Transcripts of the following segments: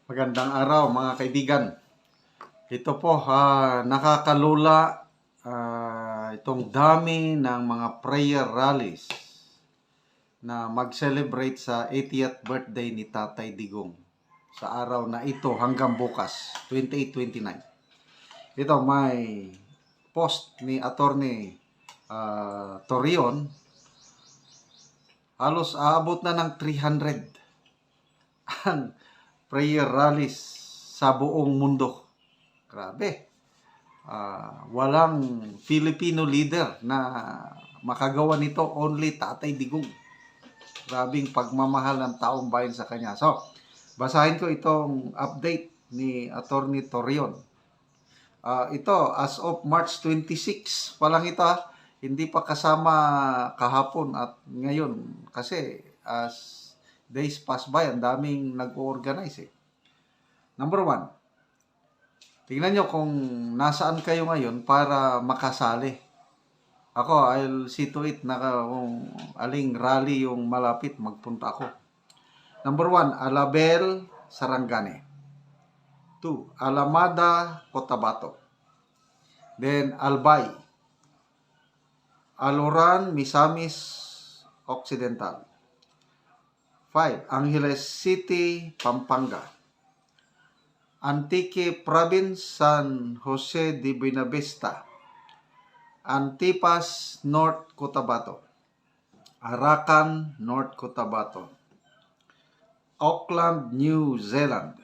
Magandang araw mga kaibigan. Ito po, nakakalula itong dami ng mga prayer rallies na mag-celebrate sa 80th birthday ni Tatay Digong sa araw na ito hanggang bukas, 28-29. Ito may post ni Attorney Torion, halos aabot na ng 300 ang prayer rallies sa buong mundo. Grabe. Walang Filipino leader na makagawa nito, only Tatay Digong. Grabing pagmamahal ng taong bayan sa kanya. So, basahin ko itong update ni Attorney Torion. Ito, as of March 26 pa lang ito, hindi pa kasama kahapon at ngayon. Kasi as days pass by, ang daming nag-organize . Number 1, tingnan nyo kung nasaan kayo ngayon para makasali. Ako, I'll see to it na kung aling rally yung malapit, magpunta ako. Number 1, Alabel, Sarangani. 2, Alamada, Cotabato. Then, Albay. Aluran, Misamis, Occidental. 5, Angeles City, Pampanga. Antique Province, San Jose de Buenavista. Antipas, North Cotabato. Arakan, North Cotabato. Auckland, New Zealand.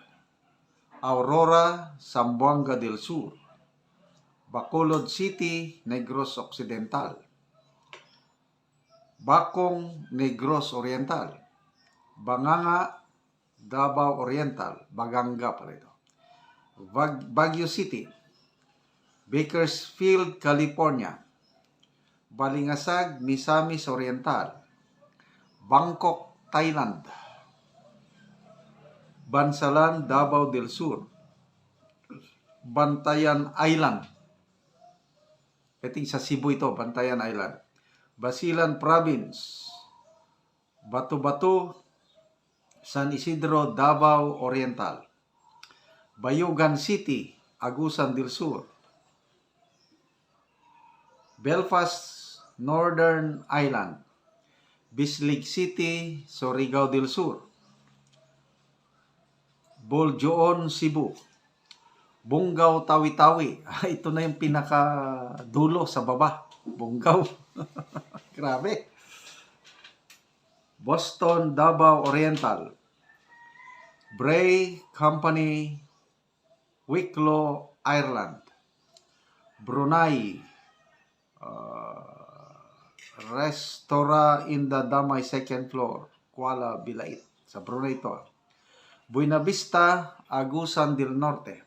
Aurora, Zamboanga del Sur. Bacolod City, Negros Occidental. Bacong, Negros Oriental. Banganga, Davao Oriental. Baganga pala ito. Baguio City. Bakersfield, California. Balingasag, Misamis Oriental. Bangkok, Thailand. Bansalan, Davao del Sur. Bantayan Island. Ito sa Cebu ito, Bantayan Island. Basilan Province. Batu-Batu, San Isidro, Davao Oriental. Bayugan City, Agusan del Sur. Belfast, Northern Ireland. Bislig City, Surigao del Sur. Boljoon, Cebu. Bungaw, Tawi-Tawi. Ito na yung pinakadulo sa baba. Bungaw. Grabe. Boston, Davao Oriental. Bray Company, Wicklow, Ireland. Brunei, Restora in the Damay second floor, Kuala Bilait. Sa Brunei ito. Buena Vista, Agusan del Norte.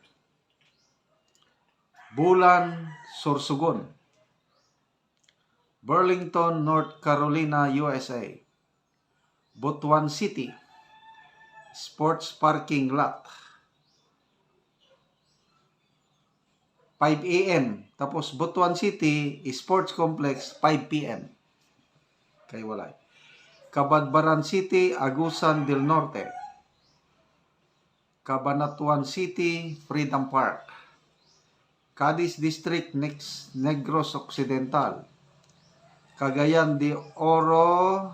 Bulan, Sorsogon. Burlington, North Carolina, USA. Butuan City, Sports Parking Lot. 5 a.m. Tapos Butuan City, Sports Complex, 5 p.m. Kay walay. Cabadbaran City, Agusan del Norte. Cabanatuan City, Freedom Park. Cadiz District, Negros Occidental. Cagayan de Oro,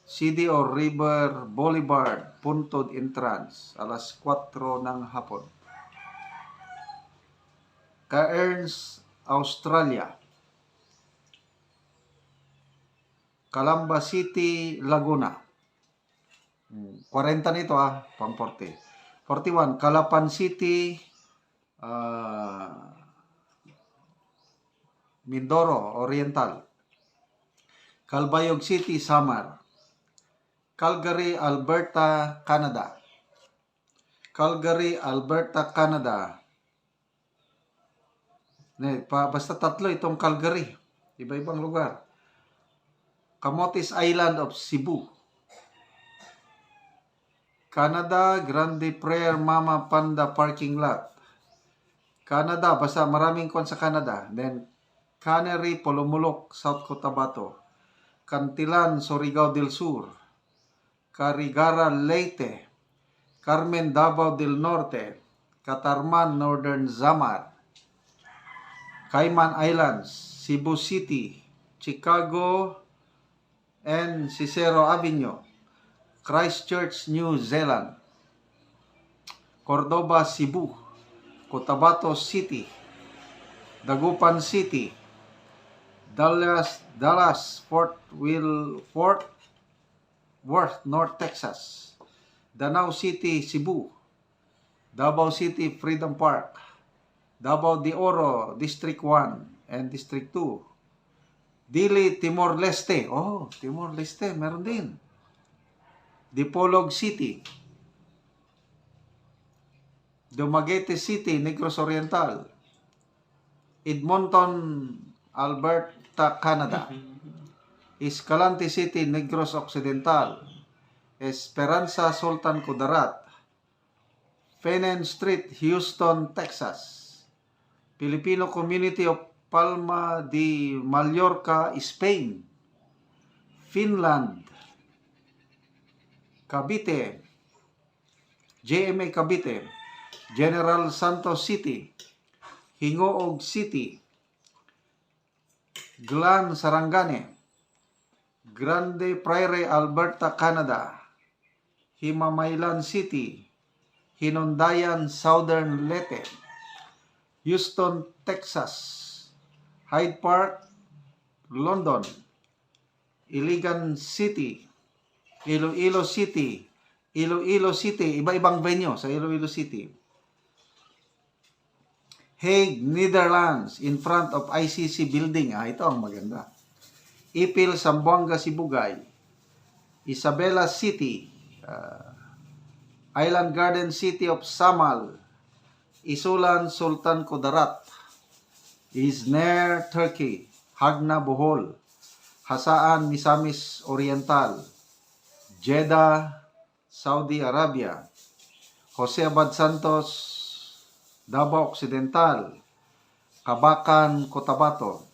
City or River Boulevard, Puntod Entrance, alas 4 ng hapon. Cairns, Australia. Calamba City, Laguna. 40 nito pang 40. 41, Calapan City, Mindoro Oriental. Calbayog City, Samar. Calgary, Alberta, Canada. Calgary, Alberta, Canada. Basta tatlo itong Calgary. Iba-ibang lugar. Camotes Island of Cebu. Canada, Grande Prairie Mama Panda Parking Lot. Canada, basta maraming kon sa Canada. Then, Cannery, Polomolok, South Cotabato. Cantilan, Surigao del Sur. Carigara, Leyte. Carmen, Davao del Norte, Catarman, Northern Samar, Cayman Islands, Cebu City, Chicago, and Cicero Avenue, Christchurch, New Zealand, Cordoba, Cebu, Cotabato City, Dagupan City, Dallas, Fort Worth, North Texas, Danau City, Cebu, Davao City, Freedom Park, Davao de Oro, District 1 and District 2, Dili, Timor-Leste. Oh, Timor-Leste, meron din. Dipolog City, Dumaguete City, Negros Oriental, Edmonton, Alberta, Canada, Escalante City, Negros Occidental, Esperanza, Sultan Kudarat, Fenen Street, Houston, Texas, Filipino Community of Palma de Mallorca, Spain, Finland, Cavite, JMA Cavite, General Santos City, Hingoog City, Glan, Sarangani, Grande Prairie, Alberta, Canada, Himamaylan City, Hinundayan, Southern Leyte, Houston, Texas, Hyde Park, London, Iligan City, Iloilo City, iba-ibang venue sa Iloilo City, Hague, Netherlands, in front of ICC building. Ito ang maganda. Ipil, Zamboanga, Sibugay, Isabela City, Island Garden City of Samal, Isulan, Sultan Kudarat, Izmir, Turkey, Hagna, Bohol, Hasaan, Misamis Oriental, Jeddah, Saudi Arabia, Jose Abad Santos, Davao Occidental, Kabakan, Cotabato,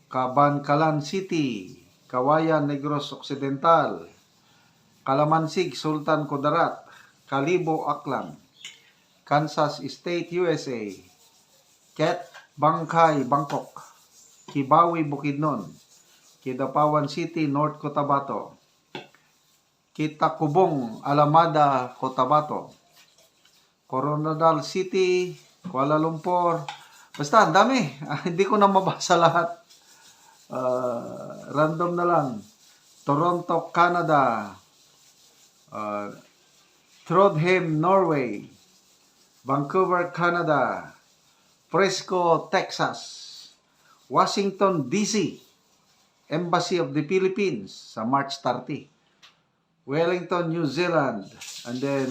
Cabancalan City, Kawayan, Negros Occidental, Kalamansig, Sultan Kudarat, Kalibo, Aklan, Kansas State, USA, Ket, Bangkay, Bangkok, Kibawi, Bukidnon, Kidapawan City, North Cotabato, Kitakubong, Alamada, Cotabato, Coronadal City, Kuala Lumpur. Basta, ang dami. Hindi ko na mabasa lahat. Random na lang. Toronto, Canada, Trondheim, Norway, Vancouver, Canada, Fresco, Texas, Washington, D.C., Embassy of the Philippines sa March 30, Wellington, New Zealand, and then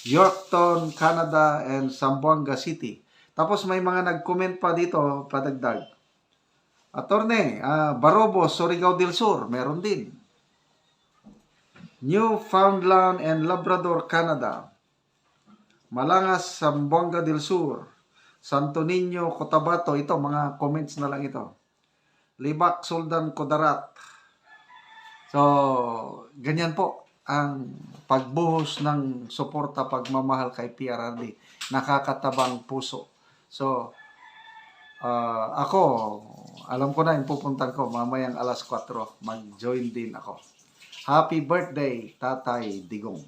Yorkton, Canada, and Zamboanga City. Tapos may mga nag-comment pa dito, padagdag. Attorney, Barobo, Surigao del Sur, meron din. Newfoundland and Labrador, Canada. Malangas, Zamboanga del Sur. Santo Niño, Cotabato. Ito, mga comments na lang ito. Libak, Sultan Kudarat. So, ganyan po ang pagbuhos ng suporta, pagmamahal kay PRRD. Nakakatabang puso. So, ako, alam ko na yung pupuntan ko mamayang alas 4. Mag-join din ako. Happy birthday, Tatay Digong.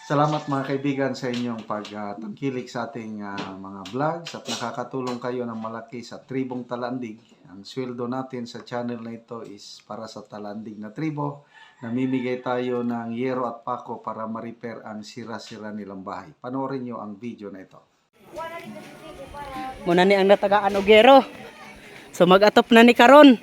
Salamat mga kaibigan sa inyong pagtangkilik sa ating mga vlogs at nakakatulong kayo ng malaki sa Tribong Talandig. Ang sweldo natin sa channel na ito is para sa Talandig na tribo. Namimigay tayo ng yero at pako para ma-repair ang sira-sira nilang bahay. Panoorin nyo ang video na ito. Muna ni ang natagaan og gero. So mag-atop na ni karon.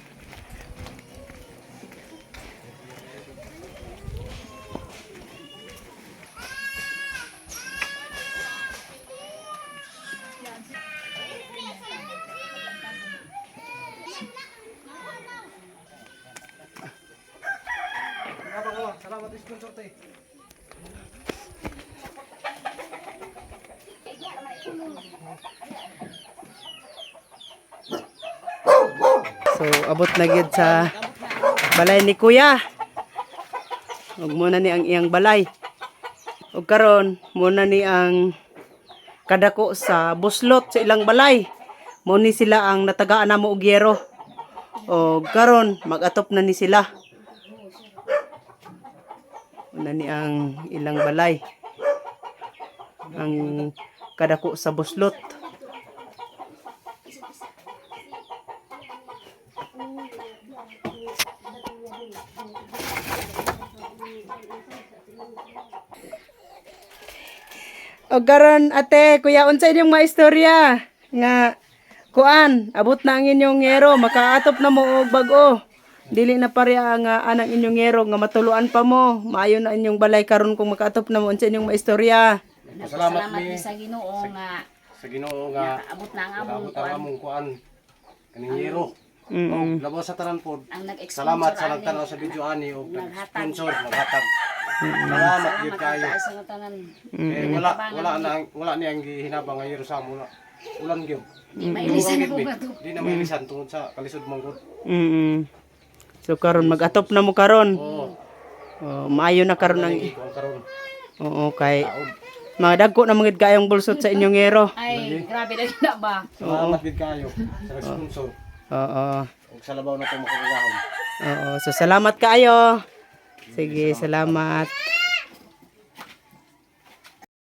Salamat sponsor tayo. So abot na gyud sa balay ni Kuya. ug muna ni ang iyang balay. Ug karon muna ni ang kadako sa buslot sa ilang balay. Mo ni sila ang natagaan namo og yero. O karon mag-atop na ni sila. Muna ni ang ilang balay. Ang kadako sa buslot. O karon ate, kuya, unsa inyong maistorya nga kuan, abot na ang inyong ngero, makaatop na mo og bag-o. Dili na pareha nga anang inyong ngero nga matuluan pa mo. Maayo na inyong balay karon kung makaatop na mo unsa inyong maistorya. Salamat Salamat mi mi sa Ginoo nga sa Ginoo nga abot na ang among abot ang among kuan kaning yero. Mm. Labaw sa tanan pod. ang nag-sponsor Salamat sa ani. nagtanaw sa video ani og Naghatag. sponsor naghatag. Salamat gyud kayo. tayo sa tanan. Eh wala ni ang gihinabang nga yero sa amo na. Ulan gyud. Di mailisan Dugong ako gid, nga to. Di na mailisan tungod sa kalisod mong gud. So karon mag-atop na mo karon. Oo. Maayo na karon ang Ang karon. oo kay mga dagko na mga gayong bulsot sa inyong ngero. Ay, grabe na na ba? Salamat gyud kayo sa nag-sponsor. Oo. Ug sa labaw na to makagahom. Oo. So salamat kaayo. Sige, salamat.